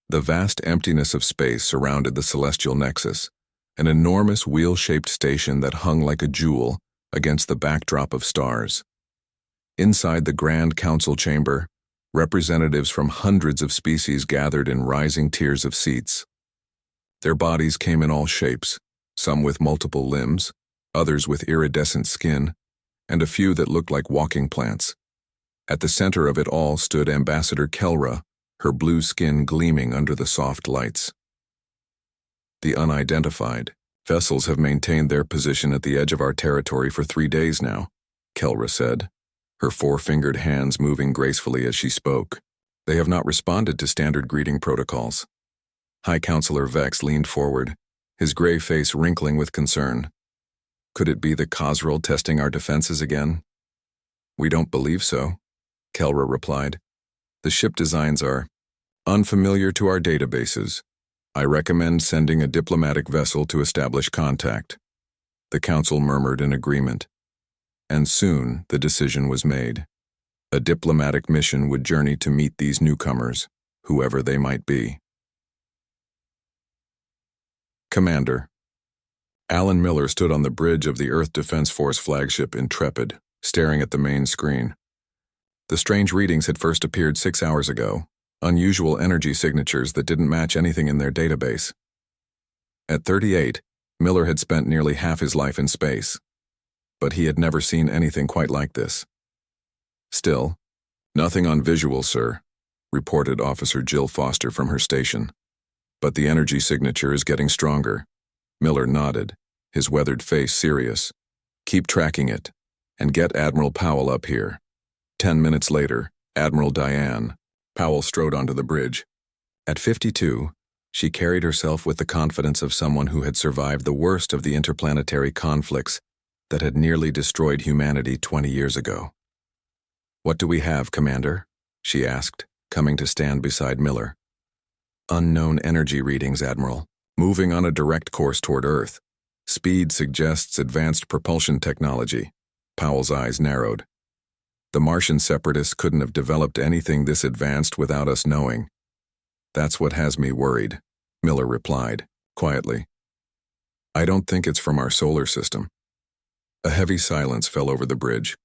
The vast emptiness of space surrounded the celestial nexus, an enormous wheel-shaped station that hung like a jewel against the backdrop of stars. Inside the Grand Council chamber, representatives from hundreds of species gathered in rising tiers of seats. Their bodies came in all shapes, some with multiple limbs, others with iridescent skin, and a few that looked like walking plants. At the center of it all stood Ambassador Kelra, her blue skin gleaming under the soft lights. The unidentified vessels have maintained their position at the edge of our territory for 3 days now, Kelra said, her four-fingered hands moving gracefully as she spoke. They have not responded to standard greeting protocols. High Counselor Vex leaned forward, his gray face wrinkling with concern. Could it be the Cosrel testing our defenses again? We don't believe so, Kelra replied. The ship designs are unfamiliar to our databases. I recommend sending a diplomatic vessel to establish contact. The council murmured in agreement. And soon the decision was made. A diplomatic mission would journey to meet these newcomers, whoever they might be. Commander. Alan Miller stood on the bridge of the Earth Defense Force flagship Intrepid, staring at the main screen. The strange readings had first appeared 6 hours ago, unusual energy signatures that didn't match anything in their database. At 38, Miller had spent nearly half his life in space, but he had never seen anything quite like this. Still, nothing on visual, sir, reported Officer Jill Foster from her station. But the energy signature is getting stronger. Miller nodded, his weathered face serious. Keep tracking it, and get Admiral Powell up here. 10 minutes later, Admiral Diane. Powell strode onto the bridge. At 52, she carried herself with the confidence of someone who had survived the worst of the interplanetary conflicts that had nearly destroyed humanity 20 years ago. What do we have, Commander? She asked, coming to stand beside Miller. Unknown energy readings, Admiral. Moving on a direct course toward Earth. Speed suggests advanced propulsion technology. Powell's eyes narrowed. The Martian separatists couldn't have developed anything this advanced without us knowing. That's what has me worried, Miller replied, quietly. I don't think it's from our solar system. A heavy silence fell over the bridge.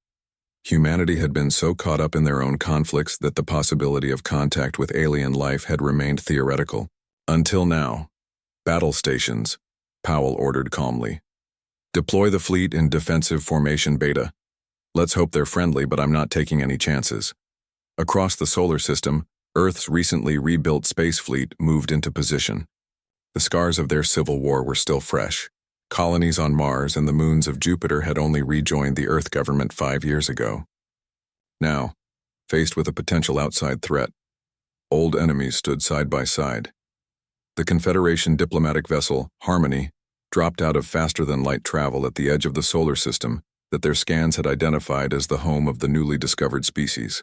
Humanity had been so caught up in their own conflicts that the possibility of contact with alien life had remained theoretical. Until now. Battle stations, Powell ordered calmly. Deploy the fleet in defensive formation beta. Let's hope they're friendly, but I'm not taking any chances. Across the solar system, Earth's recently rebuilt space fleet moved into position. The scars of their civil war were still fresh. Colonies on Mars and the moons of Jupiter had only rejoined the Earth government 5 years ago. Now, faced with a potential outside threat, old enemies stood side by side. The Confederation diplomatic vessel, Harmony, dropped out of faster-than-light travel at the edge of the solar system that their scans had identified as the home of the newly discovered species.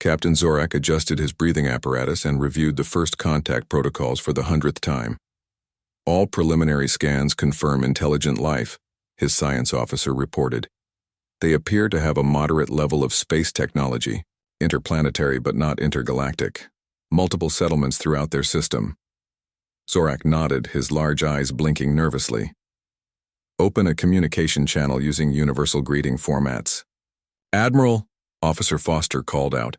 Captain Zorak adjusted his breathing apparatus and reviewed the first contact protocols for the 100th time. All preliminary scans confirm intelligent life, his science officer reported. They appear to have a moderate level of space technology, interplanetary but not intergalactic, multiple settlements throughout their system. Zorak nodded, his large eyes blinking nervously. Open a communication channel using universal greeting formats. Admiral, Officer Foster called out.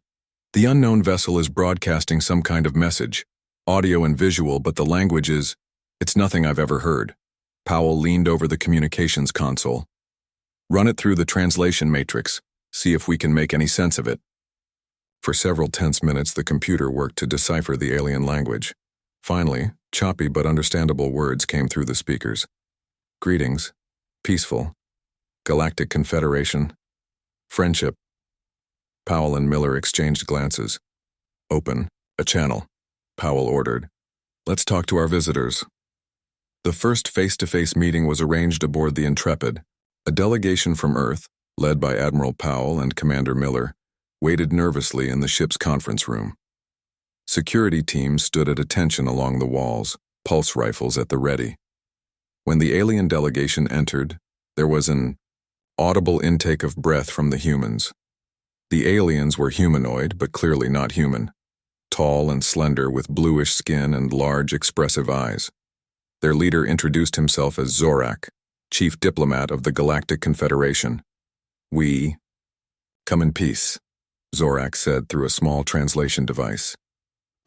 The unknown vessel is broadcasting some kind of message, audio and visual, but the language is, it's nothing I've ever heard. Powell leaned over the communications console. Run it through the translation matrix, see if we can make any sense of it. For several tense minutes, the computer worked to decipher the alien language. Finally, choppy but understandable words came through the speakers. Greetings, peaceful, Galactic Confederation, friendship. Powell and Miller exchanged glances. Open a channel, Powell ordered. Let's talk to our visitors. The first face-to-face meeting was arranged aboard the Intrepid. A delegation from Earth, led by Admiral Powell and Commander Miller, waited nervously in the ship's conference room. Security teams stood at attention along the walls, pulse rifles at the ready. When the alien delegation entered, there was an audible intake of breath from the humans. The aliens were humanoid, but clearly not human. tall and slender with bluish skin and large, expressive eyes. Their leader introduced himself as Zorak, chief diplomat of the Galactic Confederation. "We come in peace," Zorak said through a small translation device.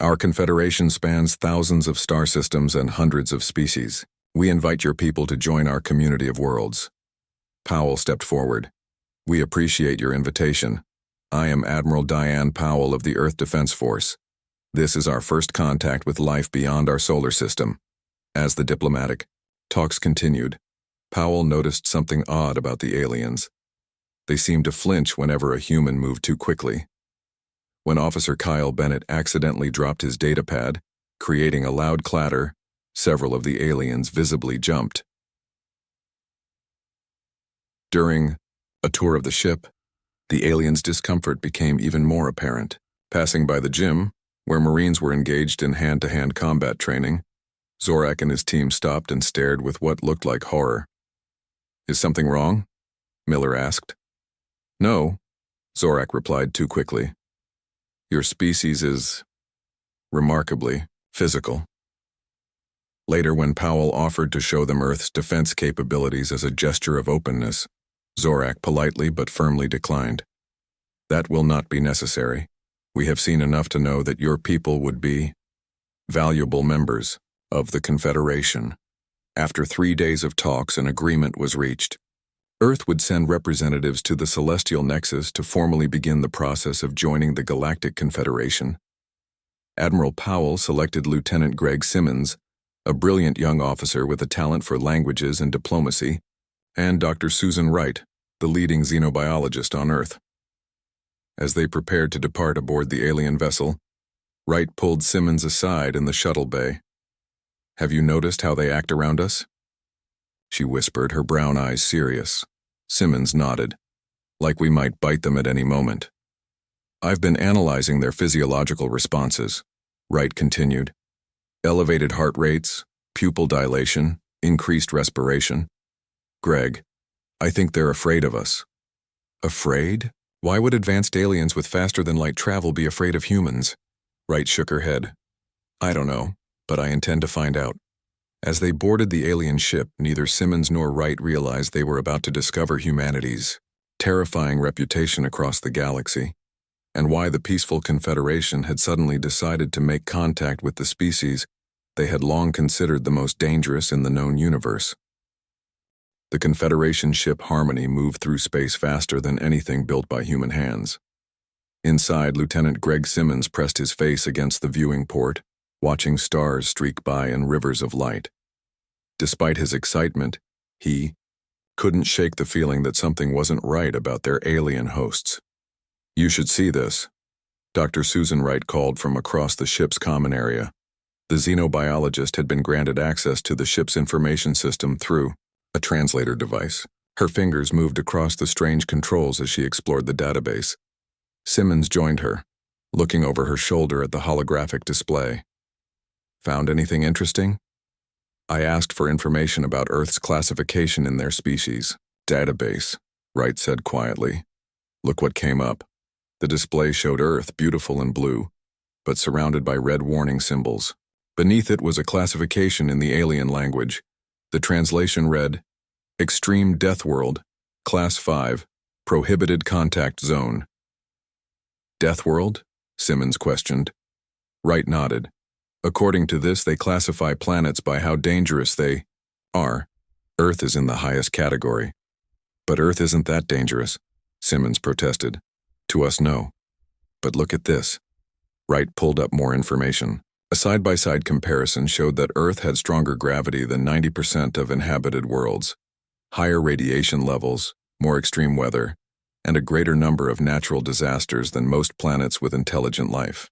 "Our confederation spans thousands of star systems and hundreds of species. We invite your people to join our community of worlds." Powell stepped forward. "We appreciate your invitation. I am Admiral Diane Powell of the Earth Defense Force. This is our first contact with life beyond our solar system." As the diplomatic talks continued, Powell noticed something odd about the aliens. They seemed to flinch whenever a human moved too quickly. When Officer Kyle Bennett accidentally dropped his datapad, creating a loud clatter, several of the aliens visibly jumped. During a tour of the ship, the aliens' discomfort became even more apparent. Passing by the gym, where Marines were engaged in hand-to-hand combat training, Zorak and his team stopped and stared with what looked like horror. "Is something wrong?" Miller asked. "No," Zorak replied too quickly. "Your species is remarkably physical." Later, when Powell offered to show them Earth's defense capabilities as a gesture of openness, Zorak politely but firmly declined. "That will not be necessary. We have seen enough to know that your people would be valuable members of the Confederation." After 3 days of talks, an agreement was reached. Earth would send representatives to the Celestial Nexus to formally begin the process of joining the Galactic Confederation. Admiral Powell selected Lieutenant Greg Simmons, a brilliant young officer with a talent for languages and diplomacy, and Dr. Susan Wright, the leading xenobiologist on Earth. As they prepared to depart aboard the alien vessel, Wright pulled Simmons aside in the shuttle bay. "Have you noticed how they act around us?" she whispered, her brown eyes serious. Simmons nodded. "Like we might bite them at any moment." "I've been analyzing their physiological responses," Wright continued. "Elevated heart rates, pupil dilation, increased respiration. Greg, I think they're afraid of us." "Afraid? Why would advanced aliens with faster-than-light travel be afraid of humans?" Wright shook her head. "I don't know, but I intend to find out." As they boarded the alien ship, neither Simmons nor Wright realized they were about to discover humanity's terrifying reputation across the galaxy, and why the peaceful Confederation had suddenly decided to make contact with the species they had long considered the most dangerous in the known universe. The Confederation ship Harmony moved through space faster than anything built by human hands. Inside, Lieutenant Greg Simmons pressed his face against the viewing port, watching stars streak by in rivers of light. Despite his excitement, he couldn't shake the feeling that something wasn't right about their alien hosts. "You should see this," Dr. Susan Wright called from across the ship's common area. The xenobiologist had been granted access to the ship's information system through a translator device. Her fingers moved across the strange controls as she explored the database. Simmons joined her, looking over her shoulder at the holographic display. "Found anything interesting?" "I asked for information about Earth's classification in their species database," Wright said quietly. "Look what came up." The display showed Earth, beautiful and blue, but surrounded by red warning symbols. Beneath it was a classification in the alien language. The translation read, "Extreme Death World, Class 5, Prohibited Contact Zone." "Death World?" Simmons questioned. Wright nodded. "According to this, they classify planets by how dangerous they are. Earth is in the highest category." "But Earth isn't that dangerous," Simmons protested. "To us, no. But look at this." Wright pulled up more information. A side-by-side comparison showed that Earth had stronger gravity than 90% of inhabited worlds, higher radiation levels, more extreme weather, and a greater number of natural disasters than most planets with intelligent life.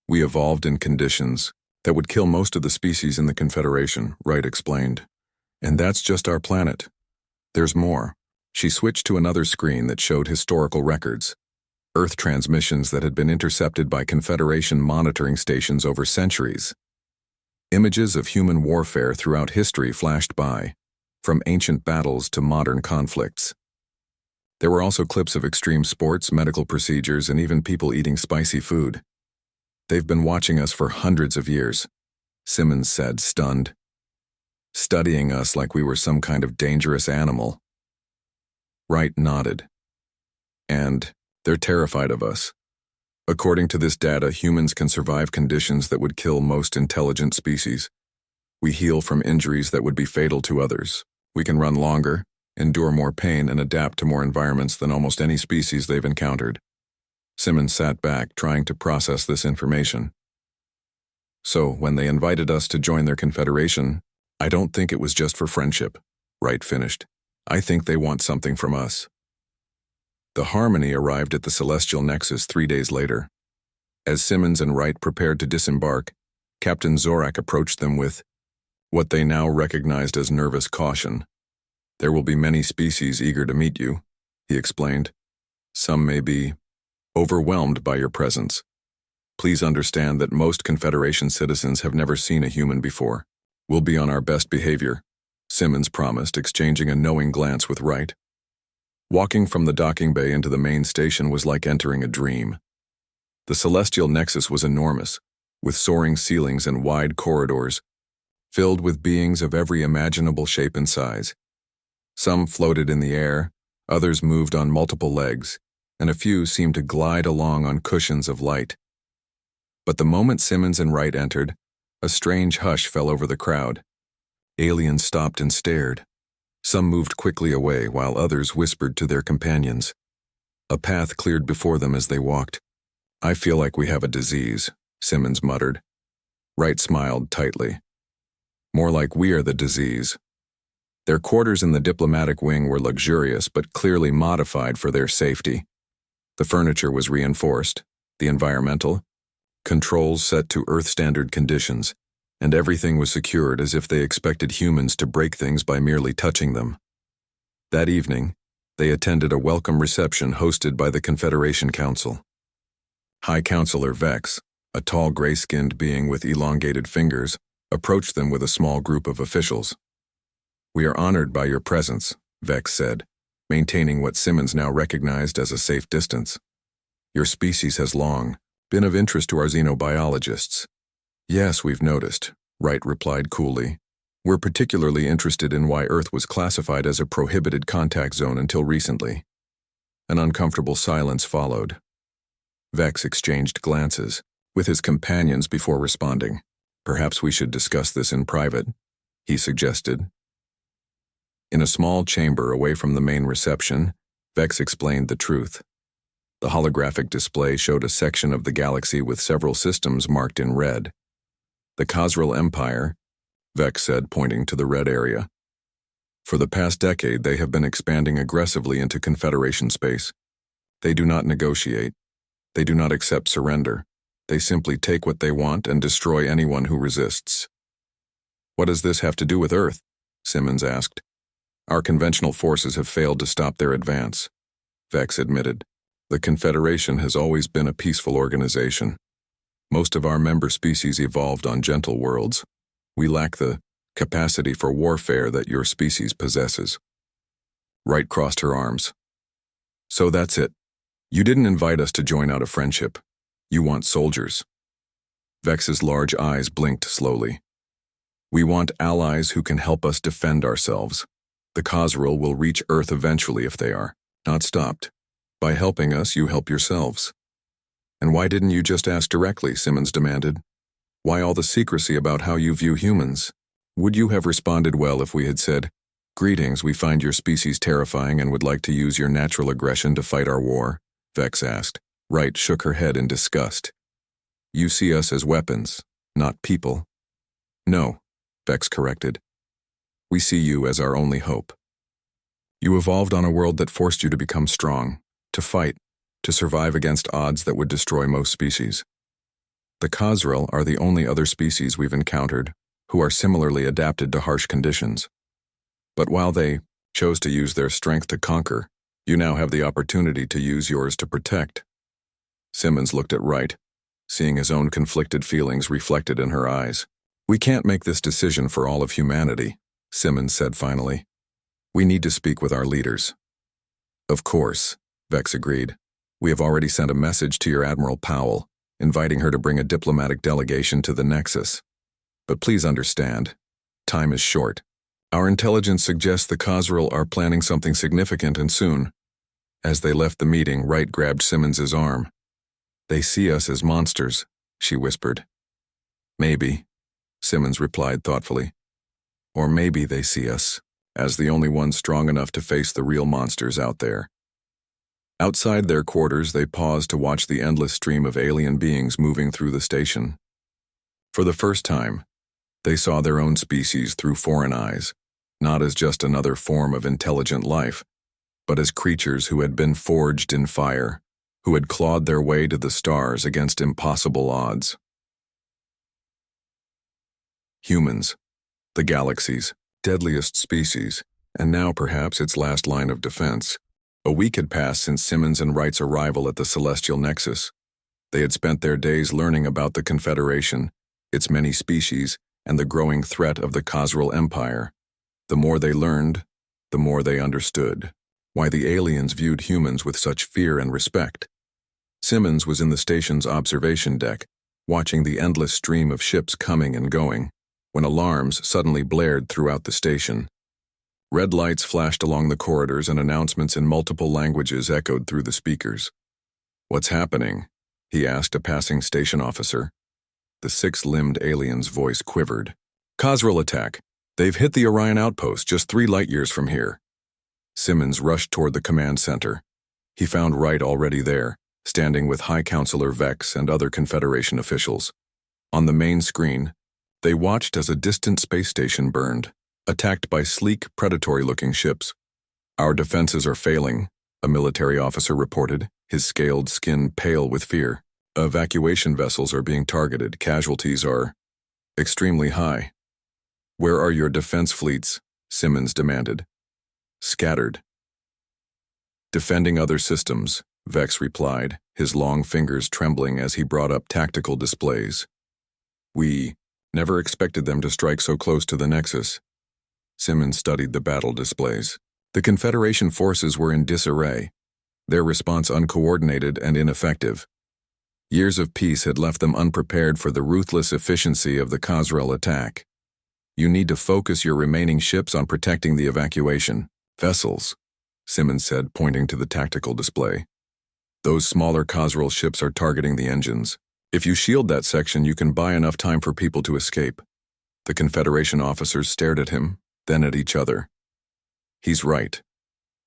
"We evolved in conditions that would kill most of the species in the Confederation," Wright explained. "And that's just our planet. There's more." She switched to another screen that showed historical records, Earth transmissions that had been intercepted by Confederation monitoring stations over centuries. Images of human warfare throughout history flashed by, from ancient battles to modern conflicts. There were also clips of extreme sports, medical procedures, and even people eating spicy food. They've been watching us for hundreds of years, Simmons said, stunned. Studying us like we were some kind of dangerous animal. Wright nodded. And they're terrified of us. According to this data, humans can survive conditions that would kill most intelligent species. We heal from injuries that would be fatal to others. We can run longer, endure more pain, and adapt to more environments than almost any species they've encountered. Simmons sat back, trying to process this information. So, when they invited us to join their confederation, I don't think it was just for friendship, Wright finished. I think they want something from us. The Harmony arrived at the Celestial Nexus 3 days later. As Simmons and Wright prepared to disembark, Captain Zorak approached them with what they now recognized as nervous caution. There will be many species eager to meet you, he explained. Some may be overwhelmed by your presence. Please understand that most Confederation citizens have never seen a human before. We'll be on our best behavior, Simmons promised, exchanging a knowing glance with Wright. Walking from the docking bay into the main station was like entering a dream. The Celestial Nexus was enormous, with soaring ceilings and wide corridors, filled with beings of every imaginable shape and size. Some floated in the air, others moved on multiple legs, and a few seemed to glide along on cushions of light. But the moment Simmons and Wright entered, a strange hush fell over the crowd. Aliens stopped and stared. Some moved quickly away, while others whispered to their companions. A path cleared before them as they walked. I feel like we have a disease, Simmons muttered. Wright smiled tightly. More like we are the disease. Their quarters in the diplomatic wing were luxurious but clearly modified for their safety. The furniture was reinforced, the environmental controls set to Earth-standard conditions, and everything was secured as if they expected humans to break things by merely touching them. That evening, they attended a welcome reception hosted by the Confederation Council. High Counselor Vex, a tall gray-skinned being with elongated fingers, approached them with a small group of officials. We are honored by your presence, Vex said, maintaining what Simmons now recognized as a safe distance. Your species has long been of interest to our xenobiologists. Yes, we've noticed, Wright replied coolly. We're particularly interested in why Earth was classified as a prohibited contact zone until recently. An uncomfortable silence followed. Vex exchanged glances with his companions before responding. Perhaps we should discuss this in private, he suggested. In a small chamber away from the main reception, Vex explained the truth. The holographic display showed a section of the galaxy with several systems marked in red. The Khazral Empire, Vex said, pointing to the red area. For the past decade, they have been expanding aggressively into Confederation space. They do not negotiate. They do not accept surrender. They simply take what they want and destroy anyone who resists. What does this have to do with Earth? Simmons asked. Our conventional forces have failed to stop their advance, Vex admitted. The Confederation has always been a peaceful organization. Most of our member species evolved on gentle worlds. We lack the capacity for warfare that your species possesses. Wright crossed her arms. So that's it. You didn't invite us to join out of friendship. You want soldiers. Vex's large eyes blinked slowly. We want allies who can help us defend ourselves. The Khazral will reach Earth eventually if they are not stopped. By helping us, you help yourselves. And why didn't you just ask directly, Simmons demanded. Why all the secrecy about how you view humans? Would you have responded well if we had said, Greetings, we find your species terrifying and would like to use your natural aggression to fight our war? Vex asked. Wright shook her head in disgust. You see us as weapons, not people. No, Vex corrected. We see you as our only hope. You evolved on a world that forced you to become strong, to fight, to survive against odds that would destroy most species. The Khazral are the only other species we've encountered who are similarly adapted to harsh conditions. But while they chose to use their strength to conquer, you now have the opportunity to use yours to protect. Simmons looked at Wright, seeing his own conflicted feelings reflected in her eyes. We can't make this decision for all of humanity, Simmons said finally. We need to speak with our leaders. Of course, Vex agreed. We have already sent a message to your Admiral Powell. inviting her to bring a diplomatic delegation to the Nexus. But please understand, time is short. Our intelligence suggests the Khazrul are planning something significant and soon. As they left the meeting, Wright grabbed Simmons's arm. They see us as monsters, she whispered. Maybe, Simmons replied thoughtfully. Or maybe they see us as the only ones strong enough to face the real monsters out there. Outside their quarters, they paused to watch the endless stream of alien beings moving through the station. For the first time, they saw their own species through foreign eyes, not as just another form of intelligent life, but as creatures who had been forged in fire, who had clawed their way to the stars against impossible odds. Humans, the galaxy's deadliest species, and now perhaps its last line of defense. A week had passed since Simmons and Wright's arrival at the Celestial Nexus. They had spent their days learning about the Confederation, its many species, and the growing threat of the Khazrul Empire. The more they learned, the more they understood why the aliens viewed humans with such fear and respect. Simmons was in the station's observation deck, watching the endless stream of ships coming and going, when alarms suddenly blared throughout the station. Red lights flashed along the corridors and announcements in multiple languages echoed through the speakers. "What's happening?" he asked a passing station officer. The six-limbed alien's voice quivered. "Khazrul attack. They've hit the Orion outpost just 3 light-years from here." Simmons rushed toward the command center. He found Wright already there, standing with High Counselor Vex and other Confederation officials. On the main screen, they watched as a distant space station burned, attacked by sleek, predatory-looking ships. "Our defenses are failing," a military officer reported, his scaled skin pale with fear. "Evacuation vessels are being targeted. Casualties are extremely high." "Where are your defense fleets?" Simmons demanded. "Scattered." "Defending other systems," Vex replied, his long fingers trembling as he brought up tactical displays. "We never expected them to strike so close to the Nexus." Simmons studied the battle displays. The Confederation forces were in disarray, their response uncoordinated and ineffective. Years of peace had left them unprepared for the ruthless efficiency of the Khazrul attack. "You need to focus your remaining ships on protecting the evacuation vessels," Simmons said, pointing to the tactical display. "Those smaller Khazrul ships are targeting the engines. If you shield that section, you can buy enough time for people to escape." The Confederation officers stared at him, then at each other. "He's right,"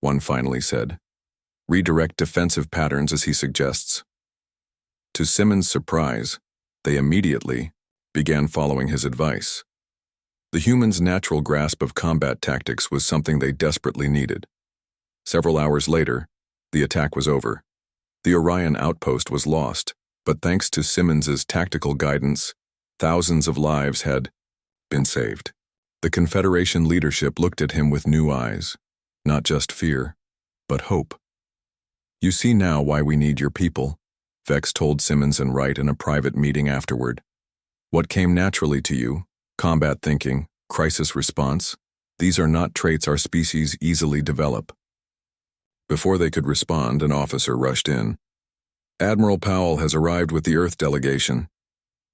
one finally said. "Redirect defensive patterns as he suggests." To Simmons' surprise, they immediately began following his advice. The humans' natural grasp of combat tactics was something they desperately needed. Several hours later, the attack was over. The Orion outpost was lost, but thanks to Simmons's tactical guidance, thousands of lives had been saved. The Confederation leadership looked at him with new eyes, not just fear, but hope. "You see now why we need your people," Vex told Simmons and Wright in a private meeting afterward. "What came naturally to you, combat thinking, crisis response, these are not traits our species easily develop." Before they could respond, an officer rushed in. "Admiral Powell has arrived with the Earth delegation."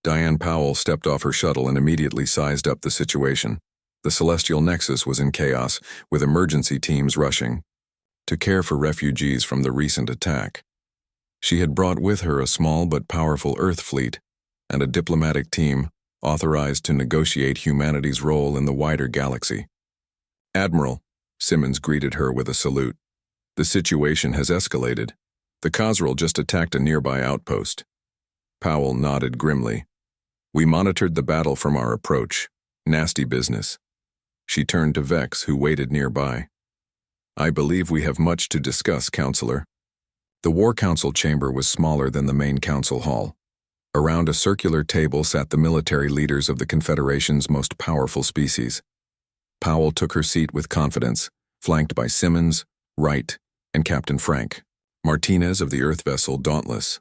Diane Powell stepped off her shuttle and immediately sized up the situation. The Celestial Nexus was in chaos, with emergency teams rushing to care for refugees from the recent attack. She had brought with her a small but powerful Earth fleet and a diplomatic team authorized to negotiate humanity's role in the wider galaxy. "Admiral," Simmons greeted her with a salute. "The situation has escalated. The Khazrul just attacked a nearby outpost." Powell nodded grimly. "We monitored the battle from our approach. Nasty business." She turned to Vex, who waited nearby. "I believe we have much to discuss, Counselor." The War Council chamber was smaller than the main council hall. Around a circular table sat the military leaders of the Confederation's most powerful species. Powell took her seat with confidence, flanked by Simmons, Wright, and Captain Frank Martinez of the Earth vessel Dauntless.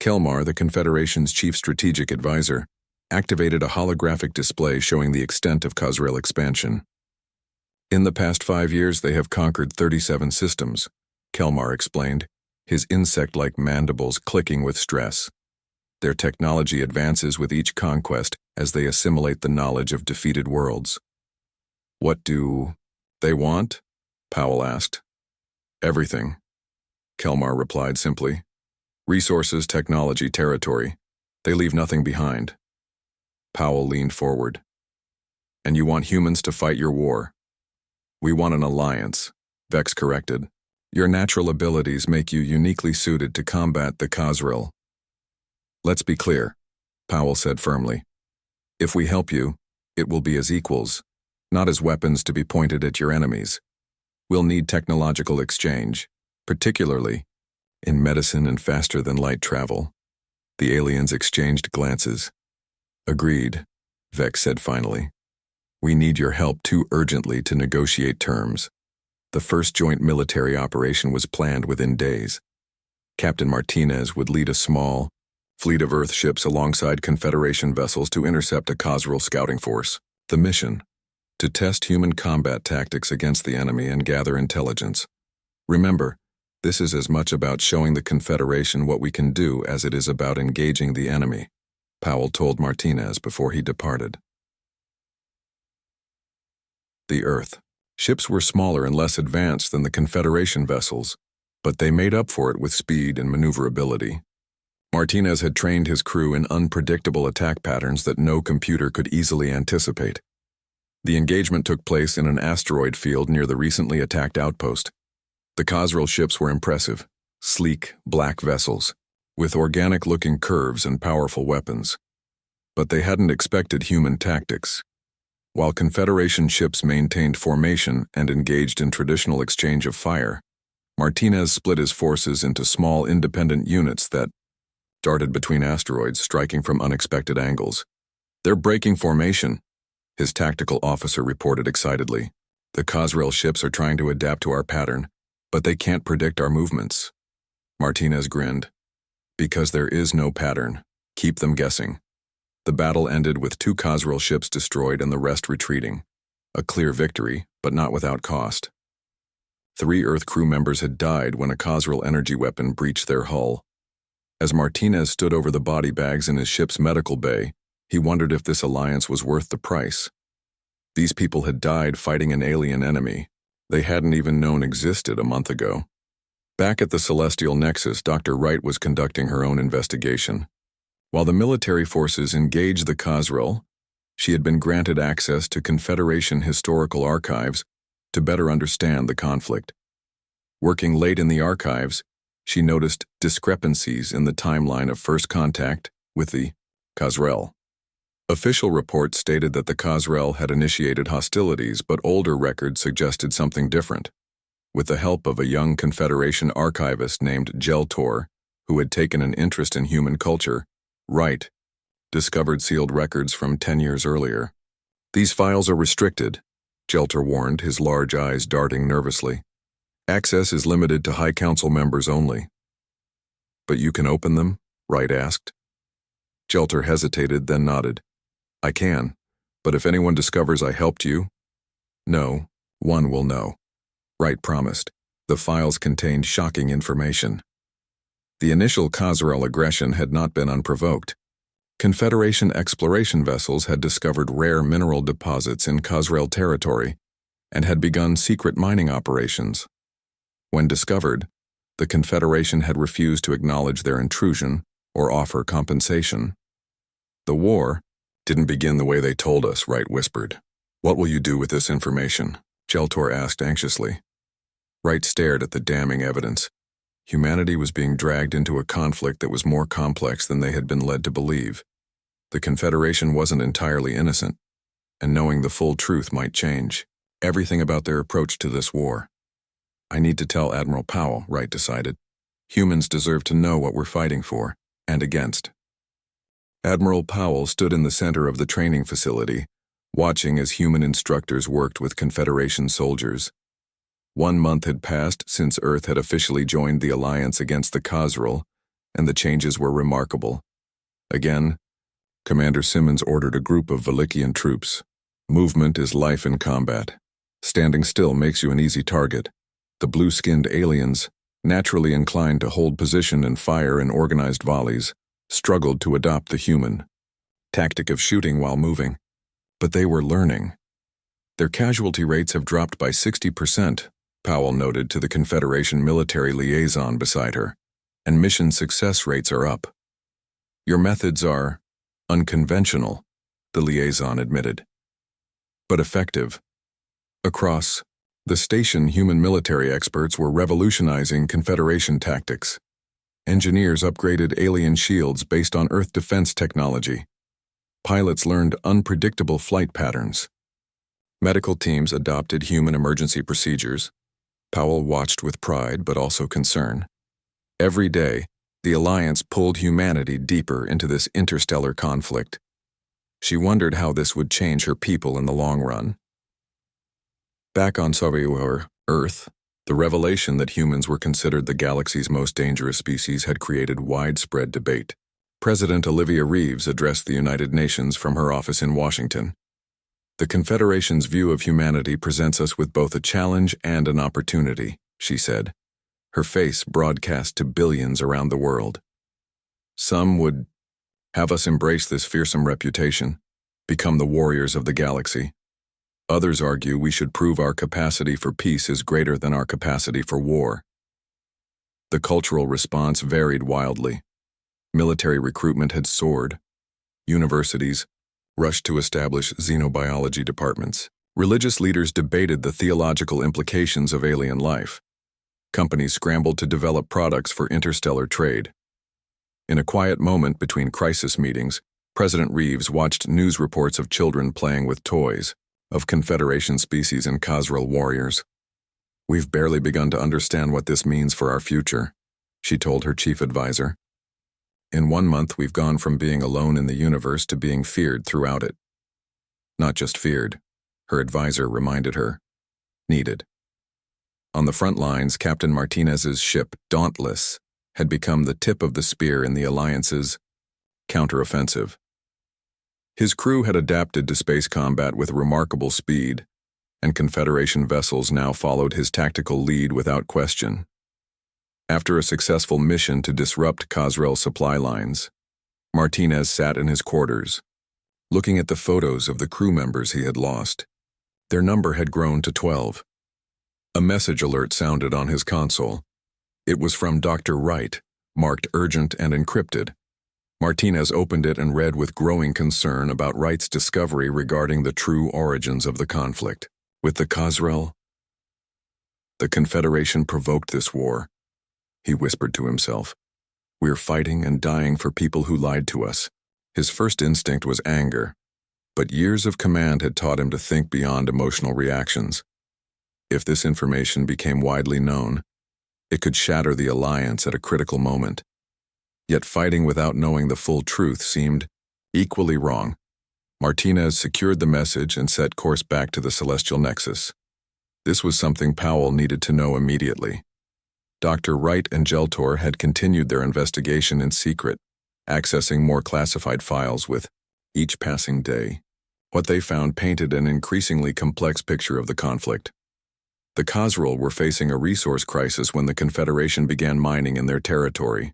Kelmar, the Confederation's chief strategic advisor, activated a holographic display showing the extent of Khazrul expansion. "In the past 5 years, they have conquered 37 systems," Kelmar explained, his insect-like mandibles clicking with stress. Their technology advances with each conquest as they assimilate the knowledge of defeated worlds. What do they want? Powell asked. Everything, Kelmar replied simply. Resources, technology, territory. They leave nothing behind. Powell leaned forward. And you want humans to fight your war? We want an alliance, Vex corrected. Your natural abilities make you uniquely suited to combat the Khazril. Let's be clear, Powell said firmly. If we help you, it will be as equals, not as weapons to be pointed at your enemies. We'll need technological exchange, particularly in medicine and faster-than-light travel. The aliens exchanged glances. Agreed, Vex said finally. We need your help too urgently to negotiate terms. The first joint military operation was planned within days. Captain Martinez would lead a small fleet of Earth ships alongside Confederation vessels to intercept a Khazril scouting force. The mission: to test human combat tactics against the enemy and gather intelligence. Remember, this is as much about showing the Confederation what we can do as it is about engaging the enemy, Powell told Martinez before he departed. The Earth. Ships were smaller and less advanced than the Confederation vessels, but they made up for it with speed and maneuverability. Martinez had trained his crew in unpredictable attack patterns that no computer could easily anticipate. The engagement took place in an asteroid field near the recently attacked outpost. The Khazril ships were impressive, sleek, black vessels, with organic-looking curves and powerful weapons. But they hadn't expected human tactics. While Confederation ships maintained formation and engaged in traditional exchange of fire, Martinez split his forces into small independent units that darted between asteroids, striking from unexpected angles. They're breaking formation, his tactical officer reported excitedly. The Khazril ships are trying to adapt to our pattern, but they can't predict our movements. Martinez grinned. Because there is no pattern, keep them guessing. The battle ended with 2 Khazril ships destroyed and the rest retreating. A clear victory, but not without cost. 3 Earth crew members had died when a Khazril energy weapon breached their hull. As Martinez stood over the body bags in his ship's medical bay, he wondered if this alliance was worth the price. These people had died fighting an alien enemy they hadn't even known existed a month ago. Back at the Celestial Nexus, Dr. Wright was conducting her own investigation. While the military forces engaged the Khazril, she had been granted access to Confederation historical archives to better understand the conflict. Working late in the archives, she noticed discrepancies in the timeline of first contact with the Khazril. Official reports stated that the Khazril had initiated hostilities, but older records suggested something different. With the help of a young Confederation archivist named Geltor, who had taken an interest in human culture, Wright discovered sealed records from 10 years earlier. These files are restricted, Geltor warned, his large eyes darting nervously. Access is limited to High Council members only. But you can open them? Wright asked. Geltor hesitated, then nodded. I can, but if anyone discovers I helped you, no, one will know. Wright promised. The files contained shocking information. The initial Khazril aggression had not been unprovoked. Confederation exploration vessels had discovered rare mineral deposits in Khazril territory and had begun secret mining operations. When discovered, the Confederation had refused to acknowledge their intrusion or offer compensation. The war didn't begin the way they told us, Wright whispered. What will you do with this information? Geltor asked anxiously. Wright stared at the damning evidence. Humanity was being dragged into a conflict that was more complex than they had been led to believe. The Confederation wasn't entirely innocent, and knowing the full truth might change everything about their approach to this war. I need to tell Admiral Powell, Wright decided. Humans deserve to know what we're fighting for, and against. Admiral Powell stood in the center of the training facility, watching as human instructors worked with Confederation soldiers. 1 month had passed since Earth had officially joined the alliance against the Khazril, and the changes were remarkable. Again, Commander Simmons ordered a group of Velikian troops. Movement is life in combat. Standing still makes you an easy target. The blue-skinned aliens, naturally inclined to hold position and fire in organized volleys, struggled to adopt the human tactic of shooting while moving, but they were learning. Their casualty rates have dropped by 60%, Powell noted to the Confederation military liaison beside her, and mission success rates are up. Your methods are unconventional, the liaison admitted, but effective. Across the station, human military experts were revolutionizing Confederation tactics. Engineers upgraded alien shields based on Earth defense technology. Pilots learned unpredictable flight patterns. Medical teams adopted human emergency procedures. Powell watched with pride but also concern. Every day, the Alliance pulled humanity deeper into this interstellar conflict. She wondered how this would change her people in the long run. Back on Savior, Earth, the revelation that humans were considered the galaxy's most dangerous species had created widespread debate. President Olivia Reeves addressed the United Nations from her office in Washington. The Confederation's view of humanity presents us with both a challenge and an opportunity, she said, her face broadcast to billions around the world. Some would have us embrace this fearsome reputation, become the warriors of the galaxy. Others argue we should prove our capacity for peace is greater than our capacity for war. The cultural response varied wildly. Military recruitment had soared. Universities rushed to establish xenobiology departments. Religious leaders debated the theological implications of alien life. Companies scrambled to develop products for interstellar trade. In a quiet moment between crisis meetings, President Reeves watched news reports of children playing with toys, of Confederation species and Khazrel warriors. We've barely begun to understand what this means for our future, she told her chief advisor. In 1 month, we've gone from being alone in the universe to being feared throughout it. Not just feared, her advisor reminded her. Needed. On the front lines, Captain Martinez's ship, Dauntless, had become the tip of the spear in the Alliance's counteroffensive. His crew had adapted to space combat with remarkable speed, and Confederation vessels now followed his tactical lead without question. After a successful mission to disrupt Khazrel supply lines, Martinez sat in his quarters, looking at the photos of the crew members he had lost. Their number had grown to 12. A message alert sounded on his console. It was from Dr. Wright, marked urgent and encrypted. Martinez opened it and read with growing concern about Wright's discovery regarding the true origins of the conflict. With the Khazrel, the Confederation provoked this war, he whispered to himself. We're fighting and dying for people who lied to us. His first instinct was anger, but years of command had taught him to think beyond emotional reactions. If this information became widely known, it could shatter the Alliance at a critical moment. Yet fighting without knowing the full truth seemed equally wrong. Martinez secured the message and set course back to the Celestial Nexus. This was something Powell needed to know immediately. Dr. Wright and Geltor had continued their investigation in secret, accessing more classified files with each passing day. What they found painted an increasingly complex picture of the conflict. The Khazrel were facing a resource crisis when the Confederation began mining in their territory,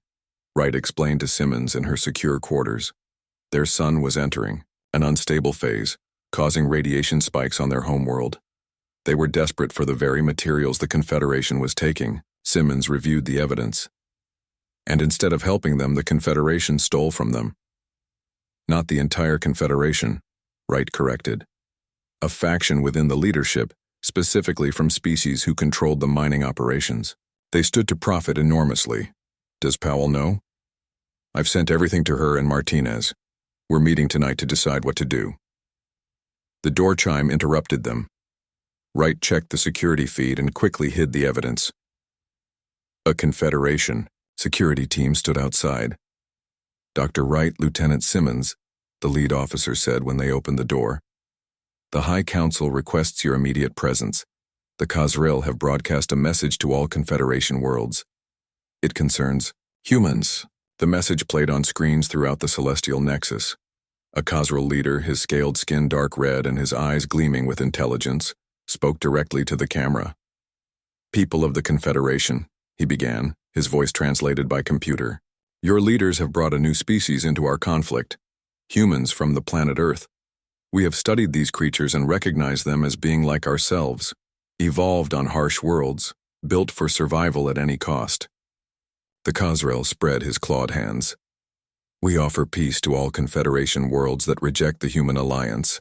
Wright explained to Simmons in her secure quarters. Their sun was entering an unstable phase, causing radiation spikes on their homeworld. They were desperate for the very materials the Confederation was taking. Simmons reviewed the evidence. And instead of helping them, the Confederation stole from them. Not the entire Confederation, Wright corrected. A faction within the leadership, specifically from species who controlled the mining operations. They stood to profit enormously. Does Powell know? I've sent everything to her and Martinez. We're meeting tonight to decide what to do. The door chime interrupted them. Wright checked the security feed and quickly hid the evidence. A Confederation security team stood outside. Dr. Wright, Lieutenant Simmons, the lead officer said when they opened the door. The High Council requests your immediate presence. The Khazrel have broadcast a message to all Confederation worlds. It concerns humans. The message played on screens throughout the Celestial Nexus. A Khazrel leader, his scaled skin dark red and his eyes gleaming with intelligence, spoke directly to the camera. People of the Confederation, he began, his voice translated by computer. Your leaders have brought a new species into our conflict, humans from the planet Earth. We have studied these creatures and recognized them as being like ourselves, evolved on harsh worlds, built for survival at any cost. The Khazrel spread his clawed hands. We offer peace to all Confederation worlds that reject the human alliance.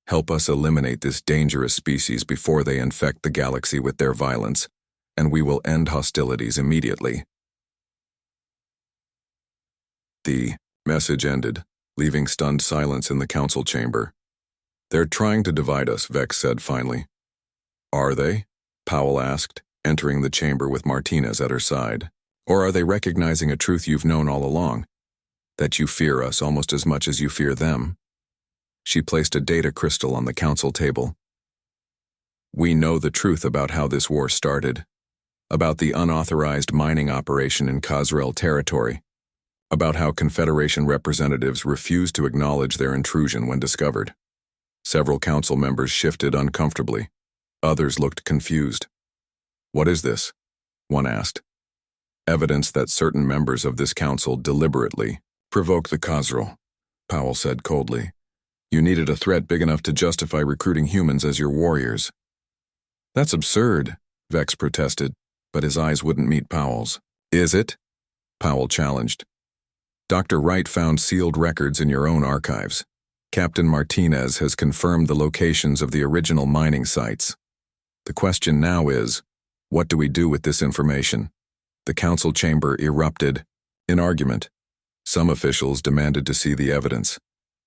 Help us eliminate this dangerous species before they infect the galaxy with their violence, and we will end hostilities immediately. The message ended, leaving stunned silence in the council chamber. They're trying to divide us, Vex said finally. Are they? Powell asked, entering the chamber with Martinez at her side. Or are they recognizing a truth you've known all along? That you fear us almost as much as you fear them? She placed a data crystal on the council table. We know the truth about how this war started, about the unauthorized mining operation in Khazrel territory, about how Confederation representatives refused to acknowledge their intrusion when discovered. Several council members shifted uncomfortably. Others looked confused. What is this? One asked. Evidence that certain members of this council deliberately provoked the Khazrel, Powell said coldly. You needed a threat big enough to justify recruiting humans as your warriors. That's absurd, Vex protested, but his eyes wouldn't meet Powell's. Is it? Powell challenged. Dr. Wright found sealed records in your own archives. Captain Martinez has confirmed the locations of the original mining sites. The question now is, what do we do with this information? The council chamber erupted in argument. Some officials demanded to see the evidence.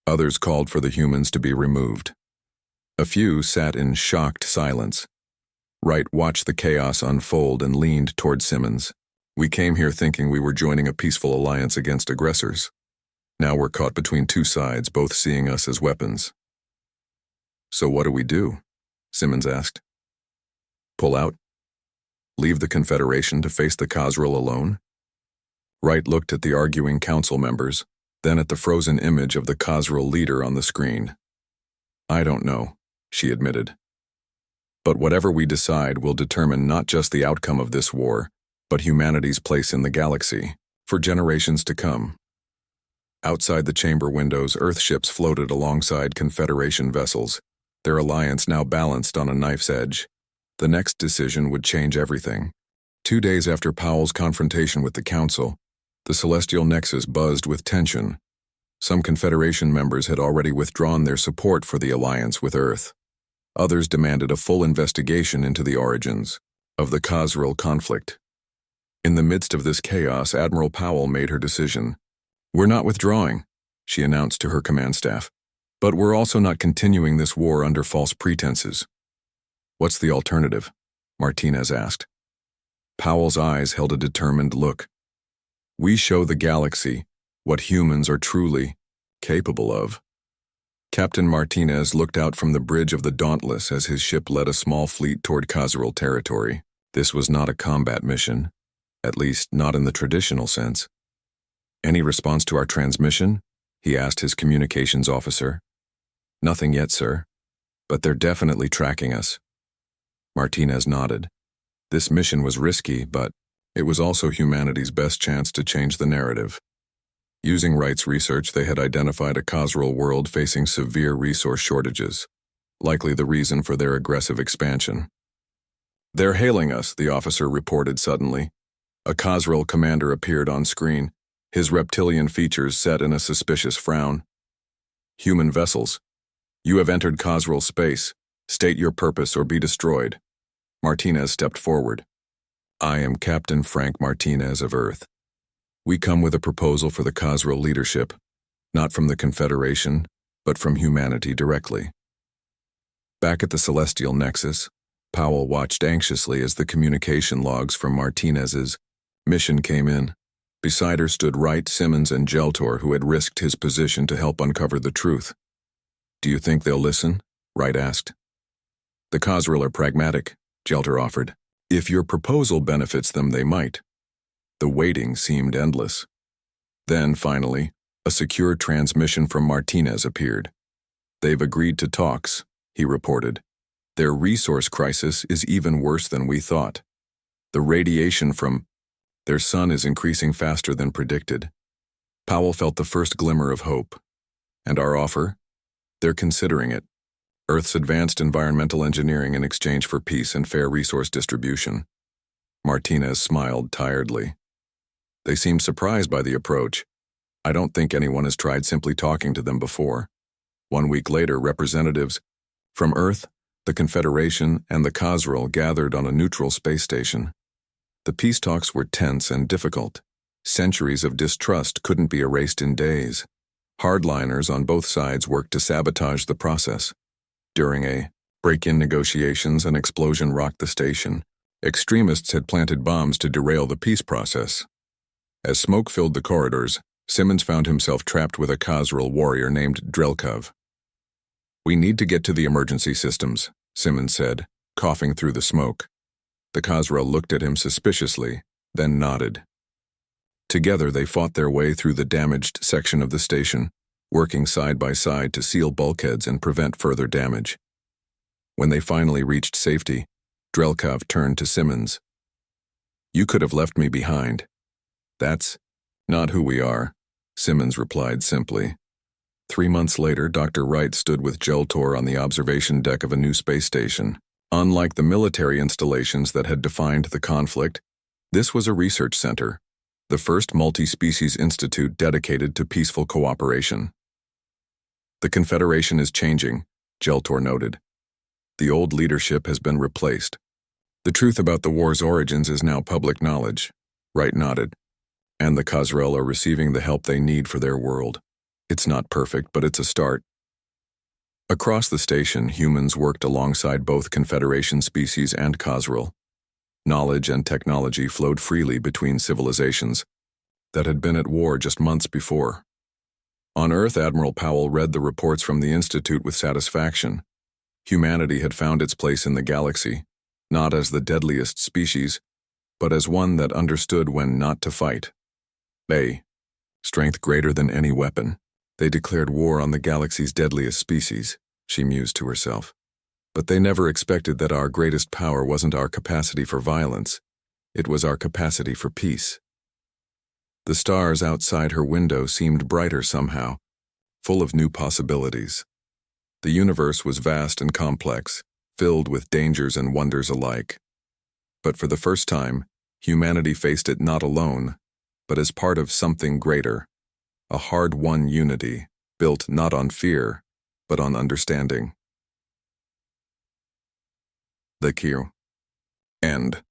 Others called for the humans to be removed. A few sat in shocked silence. Wright watched the chaos unfold and leaned toward Simmons. We came here thinking we were joining a peaceful alliance against aggressors. Now we're caught between two sides, both seeing us as weapons. So what do we do? Simmons asked. Pull out? Leave the Confederation to face the Khazrel alone? Wright looked at the arguing council members, then at the frozen image of the Khazrel leader on the screen. I don't know, she admitted. But whatever we decide will determine not just the outcome of this war, but humanity's place in the galaxy, for generations to come. Outside the chamber windows, Earth ships floated alongside Confederation vessels, their alliance now balanced on a knife's edge. The next decision would change everything. 2 days after Powell's confrontation with the Council, the Celestial Nexus buzzed with tension. Some Confederation members had already withdrawn their support for the alliance with Earth. Others demanded a full investigation into the origins of the Khazrel conflict. In the midst of this chaos, Admiral Powell made her decision. We're not withdrawing, she announced to her command staff. But we're also not continuing this war under false pretenses. What's the alternative? Martinez asked. Powell's eyes held a determined look. We show the galaxy what humans are truly capable of. Captain Martinez looked out from the bridge of the Dauntless as his ship led a small fleet toward Khazrel territory. This was not a combat mission, at least not in the traditional sense. Any response to our transmission? He asked his communications officer. Nothing yet, sir, but they're definitely tracking us. Martinez nodded. This mission was risky, but it was also humanity's best chance to change the narrative. Using Wright's research, they had identified a Khazrel world facing severe resource shortages, likely the reason for their aggressive expansion. They're hailing us, the officer reported suddenly. A Khazrel commander appeared on screen, his reptilian features set in a suspicious frown. Human vessels. You have entered Khazrel space. State your purpose or be destroyed. Martinez stepped forward. I am Captain Frank Martinez of Earth. We come with a proposal for the Khazrel leadership, not from the Confederation, but from humanity directly. Back at the Celestial Nexus, Powell watched anxiously as the communication logs from Martinez's mission came in. Beside her stood Wright, Simmons, and Geltor, who had risked his position to help uncover the truth. Do you think they'll listen? Wright asked. The Khazrel are pragmatic, Geltor offered. If your proposal benefits them, they might. The waiting seemed endless. Then, finally, a secure transmission from Martinez appeared. They've agreed to talks, he reported. Their resource crisis is even worse than we thought. The radiation from Their sun is increasing faster than predicted. Powell felt the first glimmer of hope. And our offer? They're considering it. Earth's advanced environmental engineering in exchange for peace and fair resource distribution. Martinez smiled tiredly. They seemed surprised by the approach. I don't think anyone has tried simply talking to them before. 1 week later, representatives from Earth, the Confederation, and the Khazral gathered on a neutral space station. The peace talks were tense and difficult. Centuries of distrust couldn't be erased in days. Hardliners on both sides worked to sabotage the process. During a break-in negotiations, an explosion rocked the station. Extremists had planted bombs to derail the peace process. As smoke filled the corridors, Simmons found himself trapped with a Khazral warrior named Drelkov. "We need to get to the emergency systems," Simmons said, coughing through the smoke. The Khazral looked at him suspiciously, then nodded. Together they fought their way through the damaged section of the station, working side by side to seal bulkheads and prevent further damage. When they finally reached safety, Drelkov turned to Simmons. "You could have left me behind." "That's not who we are," Simmons replied simply. 3 months later, Dr. Wright stood with Geltor on the observation deck of a new space station. Unlike the military installations that had defined the conflict, this was a research center, the first multi-species institute dedicated to peaceful cooperation. "The Confederation is changing," Geltor noted. "The old leadership has been replaced. The truth about the war's origins is now public knowledge," Wright nodded. "And the Khazral are receiving the help they need for their world. It's not perfect, but it's a start." Across the station, humans worked alongside both Confederation species and Khazral. Knowledge and technology flowed freely between civilizations that had been at war just months before. On Earth, Admiral Powell read the reports from the Institute with satisfaction. Humanity had found its place in the galaxy, not as the deadliest species, but as one that understood when not to fight. Strength greater than any weapon. They declared war on the galaxy's deadliest species, she mused to herself. But they never expected that our greatest power wasn't our capacity for violence. It was our capacity for peace. The stars outside her window seemed brighter somehow, full of new possibilities. The universe was vast and complex, filled with dangers and wonders alike. But for the first time, humanity faced it not alone, but as part of something greater, a hard-won unity, built not on fear, but on understanding. The Q. End.